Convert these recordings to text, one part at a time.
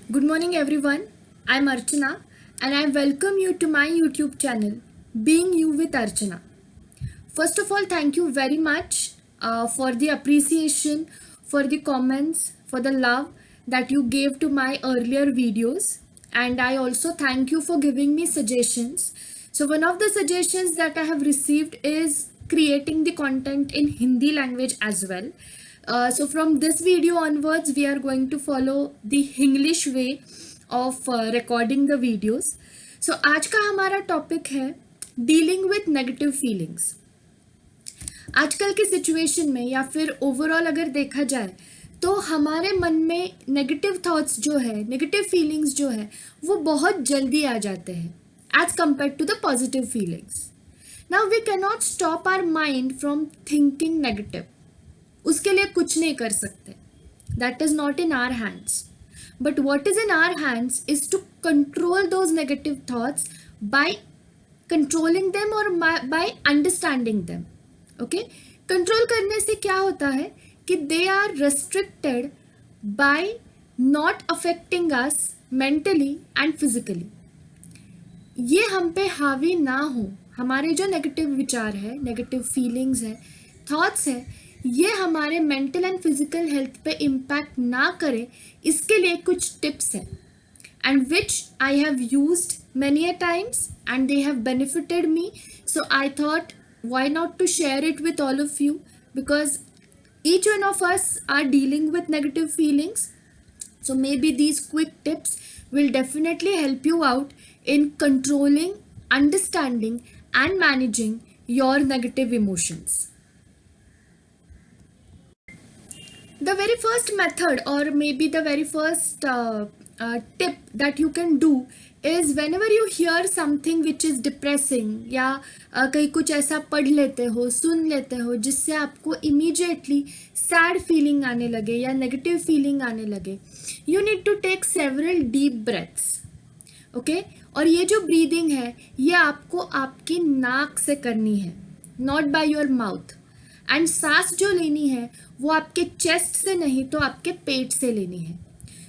Good morning, everyone. I'm Archana, and I welcome you to my YouTube channel, Being You with Archana. First of all, thank you very much for the appreciation, for the comments, for the love that you gave to my earlier videos. And I also thank you for giving me suggestions. So, one of the suggestions that I have received is creating the content in Hindi language as well. So from this video onwards, we are going to follow the English way of recording the videos. So आज का हमारा topic है dealing with negative feelings. आजकल की situation में या फिर overall अगर देखा जाए तो हमारे मन में नेगेटिव थॉट्स जो है, नेगेटिव फीलिंग्स जो है, वो बहुत जल्दी आ जाते हैं as compare to the positive feelings. Now we can not stop our mind from thinking negative. उसके लिए कुछ नहीं कर सकते. That is not in our hands. But what is in our hands is to control those negative thoughts by controlling them और by understanding them. Okay, control करने से क्या होता है कि they are restricted by not affecting us mentally and physically. ये हम पे हावी ना हो. हमारे जो नेगेटिव विचार है, नेगेटिव फीलिंग्स है, थॉट्स है, ये हमारे मेंटल एंड फिजिकल हेल्थ पे इम्पैक्ट ना करे, इसके लिए कुछ टिप्स हैं and which I have used many a times and they have benefited me. So I thought, why not to share it with all of you, because each one of us are dealing with negative feelings. So maybe these quick tips will definitely help you out in controlling, understanding and managing your negative emotions. The very first method or maybe the very first tip that you can do is whenever you hear something which is depressing या कहीं कुछ ऐसा पढ़ लेते हो, सुन लेते हो जिससे आपको immediately sad feeling आने लगे या negative feeling आने लगे, you need to take several deep breaths. Okay? और ये जो breathing है ये आपको आपकी नाक से करनी है, not by your mouth. And सांस जो लेनी है वो आपके चेस्ट से नहीं तो आपके पेट से लेनी है.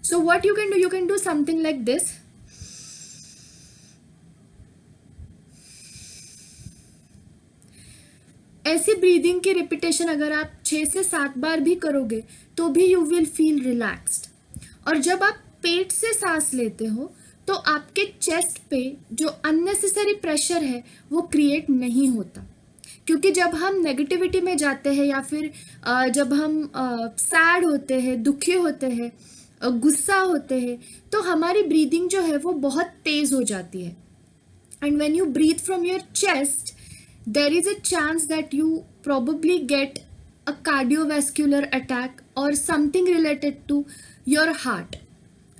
So what you can do something like this. ऐसी ब्रीदिंग की रिपीटेशन अगर आप 6 से 7 बार भी करोगे तो भी यू विल फील रिलैक्स्ड. और जब आप पेट से सांस लेते हो तो आपके चेस्ट पे जो अननेसेसरी प्रेशर है वो क्रिएट नहीं होता. क्योंकि जब हम नेगेटिविटी में जाते हैं या फिर जब हम सैड होते हैं, दुखी होते हैं, गुस्सा होते हैं, तो हमारी ब्रीदिंग जो है वो बहुत तेज़ हो जाती है. And when you breathe from your chest there is a chance that you probably get a cardiovascular attack और something related to your heart.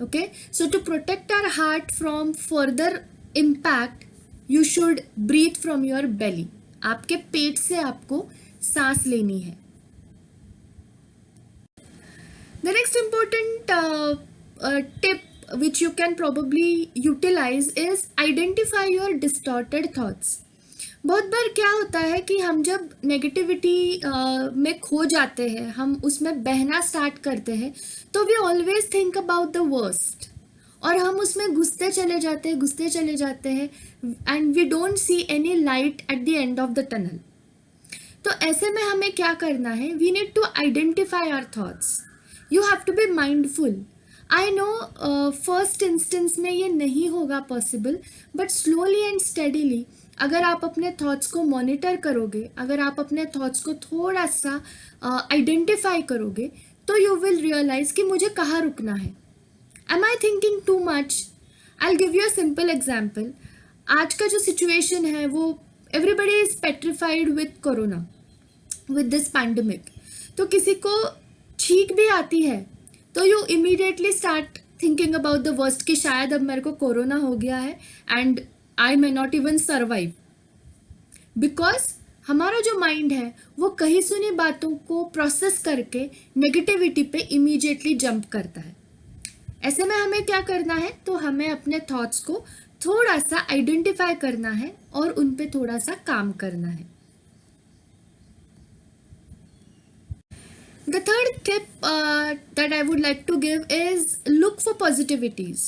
Okay, so to protect our heart from further impact you should breathe from your belly. आपके पेट से आपको सांस लेनी है. The next important tip which you can probably utilise is identify your distorted thoughts. बहुत बार क्या होता है कि हम जब नेगेटिविटी में खो जाते हैं, हम उसमें बहना स्टार्ट करते हैं, तो we always think about the worst और हम उसमें घुसते चले जाते हैं and we don't see any light at the end of the tunnel. तो ऐसे में हमें क्या करना है, we need to identify our thoughts. You have to be mindful. I know first instance में ये नहीं होगा possible, but slowly and steadily अगर आप अपने थॉट्स को मॉनिटर करोगे, अगर आप अपने थॉट्स को थोड़ा सा आइडेंटिफाई करोगे, तो यू विल रियलाइज कि मुझे कहाँ रुकना है. Am I thinking too much? I'll give you a simple example. आज का जो सिचुएशन है वो everybody is petrified with corona, with this pandemic. तो किसी को छींक भी आती है तो you immediately start thinking about the worst कि शायद अब मेरे को कोरोना हो गया है and I may not even survive. Because हमारा जो माइंड है वो कहीं सुनी बातों को प्रोसेस करके नेगेटिविटी पे इमीडिएटली जंप करता है. ऐसे में हमें क्या करना है, तो हमें अपने थॉट्स को थोड़ा सा आइडेंटिफाई करना है और उन पे थोड़ा सा काम करना है. The third tip that I would like to give is look for positivities.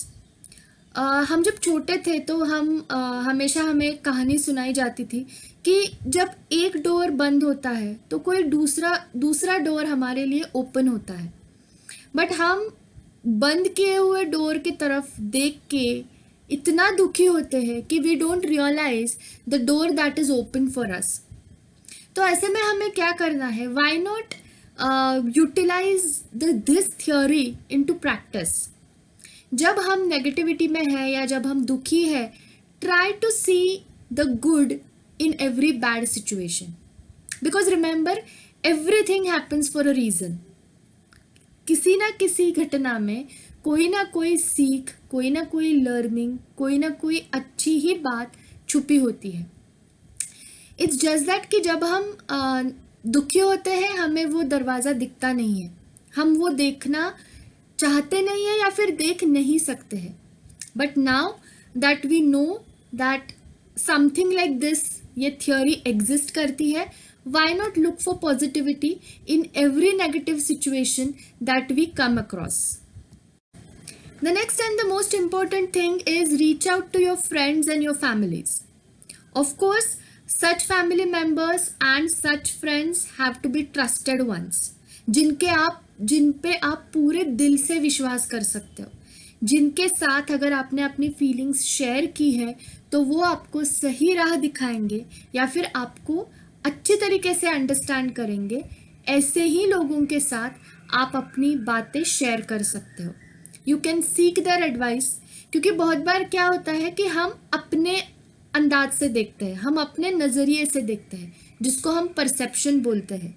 हम जब छोटे थे तो हमेशा हमें कहानी सुनाई जाती थी कि जब एक डोर बंद होता है तो कोई दूसरा दूसरा डोर हमारे लिए ओपन होता है, बट हम बंद किए हुए डोर की तरफ देख के इतना दुखी होते हैं कि we don't realize the door that is open for us. तो ऐसे में हमें क्या करना है, why not utilize this theory into practice. जब हम नेगेटिविटी में है या जब हम दुखी है, try to see the good in every bad situation, because remember everything happens for a reason. किसी ना किसी घटना में कोई ना कोई सीख, कोई ना कोई लर्निंग, कोई ना कोई अच्छी ही बात छुपी होती है. इट्स जस्ट दैट कि जब हम दुखी होते हैं हमें वो दरवाज़ा दिखता नहीं है, हम वो देखना चाहते नहीं है या फिर देख नहीं सकते हैं. But now that we know that something like this, ये थियोरी एग्जिस्ट करती है, why not look for positivity in every negative situation that we come across. The next and the most important thing is reach out to your friends and your families. Of course, such family members and such friends have to be trusted ones, जिन पे आप पूरे दिल से विश्वास कर सकते हो, जिनके साथ अगर आपने अपनी फीलिंग्स शेयर की है तो वो आपको सही राह दिखाएंगे या फिर आपको अच्छी तरीके से अंडरस्टैंड करेंगे. ऐसे ही लोगों के साथ आप अपनी बातें शेयर कर सकते हो. You can seek their advice, क्योंकि बहुत बार क्या होता है कि हम अपने अंदाज से देखते हैं, हम अपने नज़रिए से देखते हैं, जिसको हम परसेप्शन बोलते हैं.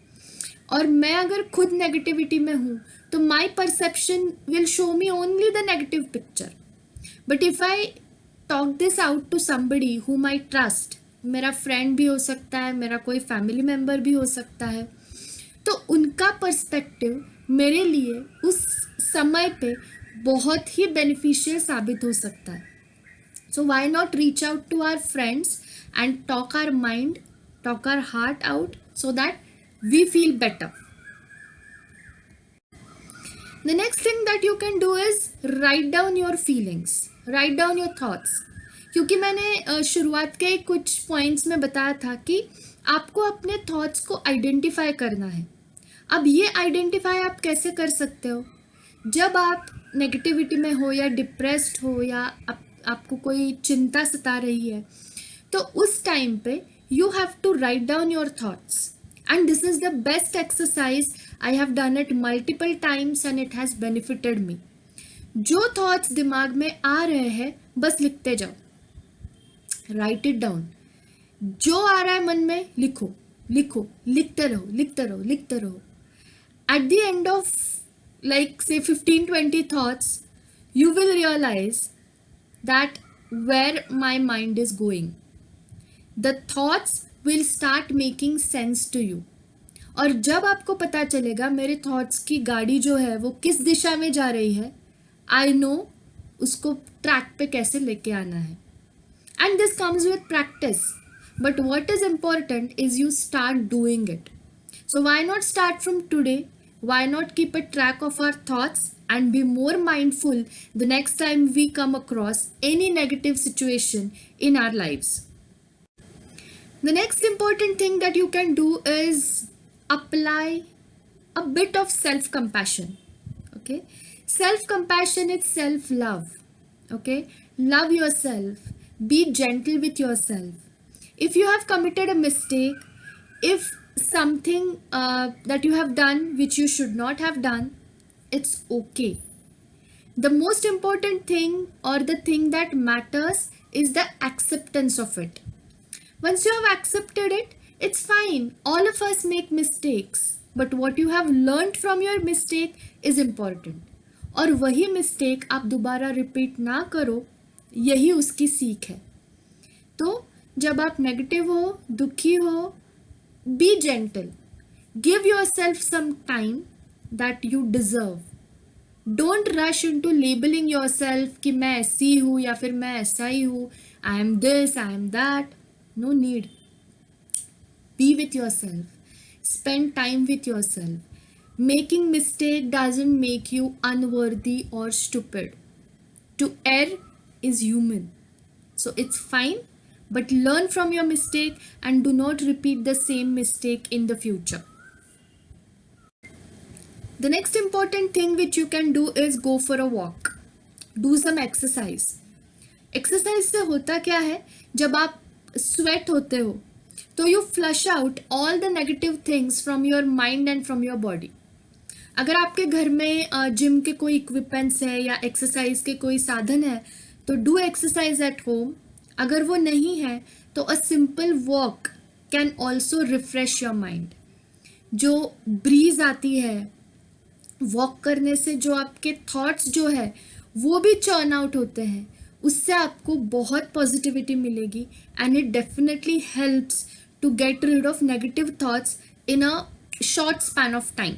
और मैं अगर खुद नेगेटिविटी में हूँ तो my perception will show me only the negative picture. But if I talk this out to somebody whom I trust, मेरा फ्रेंड भी हो सकता है, मेरा कोई फैमिली मेम्बर भी हो सकता है, तो उनका पर्सपेक्टिव मेरे लिए उस समय पे बहुत ही बेनिफिशियल साबित हो सकता है. So why not reach out to our friends and talk our mind, talk our heart out so that we feel better. The next thing that you can do is write down your feelings, write down your thoughts. क्योंकि मैंने शुरुआत के कुछ points में बताया था कि आपको अपने थॉट्स को आइडेंटिफाई करना है. अब ये आइडेंटिफाई आप कैसे कर सकते हो, जब आप नेगेटिविटी में हो या डिप्रेस्ड हो या आपको कोई चिंता सता रही है, तो उस टाइम पे you have to write down your thoughts. And this is the best exercise. I have done it multiple times and it has benefited me. जो थॉट्स दिमाग में आ रहे हैं बस लिखते जाओ, राइट इट डाउन. जो आ रहा है मन में लिखो लिखो, लिखते रहो लिखते रहो लिखते रहो. Eight the end of like say 15-20 thoughts, you will realize that where my mind is going. The thoughts will start making sense to you. और जब आपको पता चलेगा मेरे थॉट्स की गाड़ी जो है वो किस दिशा में जा रही है, आई नो उसको ट्रैक पे कैसे लेके आना है. And this comes with practice, but what is important is you start doing it. So why not start from today, why not keep a track of our thoughts and be more mindful the next time we come across any negative situation in our lives. The next important thing that you can do is apply a bit of self-compassion. Okay, self-compassion is self-love. Okay, love yourself, be gentle with yourself. If you have committed a mistake, if something that you have done which you should not have done, it's okay. The most important thing or the thing that matters is the acceptance of it. Once you have accepted it, it's fine. All of us make mistakes, but what you have learned from your mistake is important. और वही mistake आप दोबारा repeat ना करो, यही उसकी सीख है. तो जब आप नेगेटिव हो, दुखी हो, be gentle. Give yourself some time that you deserve. Don't rush into labeling yourself कि मैं ऐसी हूँ या फिर मैं ऐसा ही हूँ, I am this, I am that. No need. Be with yourself. Spend time with yourself. Making mistake doesn't make you unworthy or stupid. To err is human. So it's fine, but learn from your mistake and do not repeat the same mistake in the future. The next important thing which you can do is go for a walk. Do some exercise. Exercise से होता क्या है, जब आप sweat होते हो तो you flush out all the negative things from your mind and from your body. अगर आपके घर में जिम के कोई इक्विपमेंट्स है या एक्सरसाइज के कोई साधन है तो डू एक्सरसाइज एट होम. अगर वो नहीं है तो a simple walk can also refresh your mind. जो ब्रीज आती है वॉक करने से, जो आपके थॉट्स जो है वो भी चर्न आउट होते हैं, उससे आपको बहुत पॉजिटिविटी मिलेगी and it definitely helps to get rid of negative thoughts in a short span of time.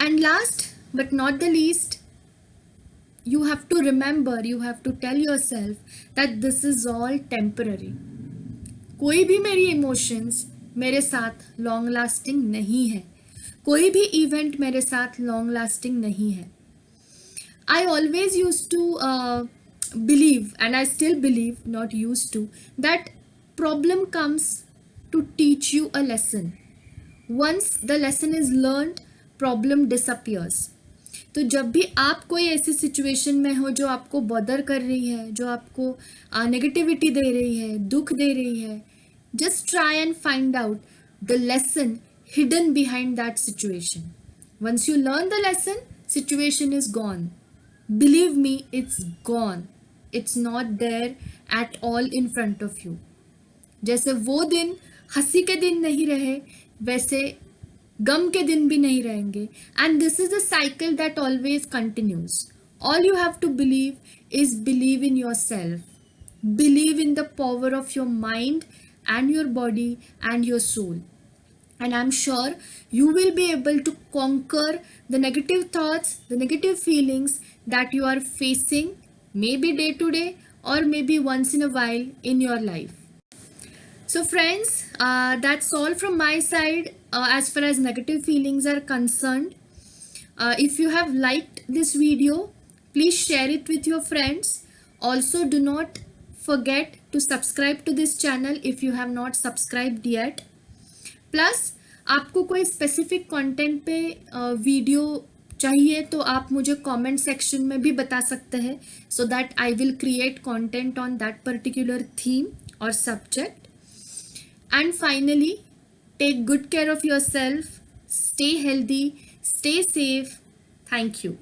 And last but not the least, you have to remember, you have to tell yourself that this is all temporary. कोई भी मेरी emotions मेरे साथ long lasting नहीं है. कोई भी event मेरे साथ लॉन्ग लास्टिंग नहीं है. I always used to believe, and I still believe, not used to, that problem comes to teach you a lesson. Once the lesson is learned, problem disappears. तो जब भी आप कोई ऐसी सिचुएशन में हो जो आपको बॉदर कर रही है, जो आपको नेगेटिविटी दे रही है, दुख दे रही है, just try and find out the lesson hidden behind that situation. Once you learn the lesson, situation is gone. Believe me, it's gone. It's not there at all in front of you. जैसे वो दिन हंसी के दिन नहीं रहे, वैसे गम के दिन भी नहीं रहेंगे. And this is a cycle that always continues. All you have to believe is believe in your self. Believe in the power of your mind and your body and your soul, and I'm sure you will be able to conquer the negative thoughts, the negative feelings that you are facing, maybe day to day or maybe once in a while in your life. So friends, that's all from my side as far as negative feelings are concerned. If you have liked this video, please share it with your friends. Also, do not forget to subscribe to this channel if you have not subscribed yet. Plus, आपको कोई specific content पे video चाहिए तो आप मुझे comment section में भी बता सकते हैं, so that I will create content on that particular theme और subject. And finally, take good care of yourself, stay healthy, stay safe. Thank you.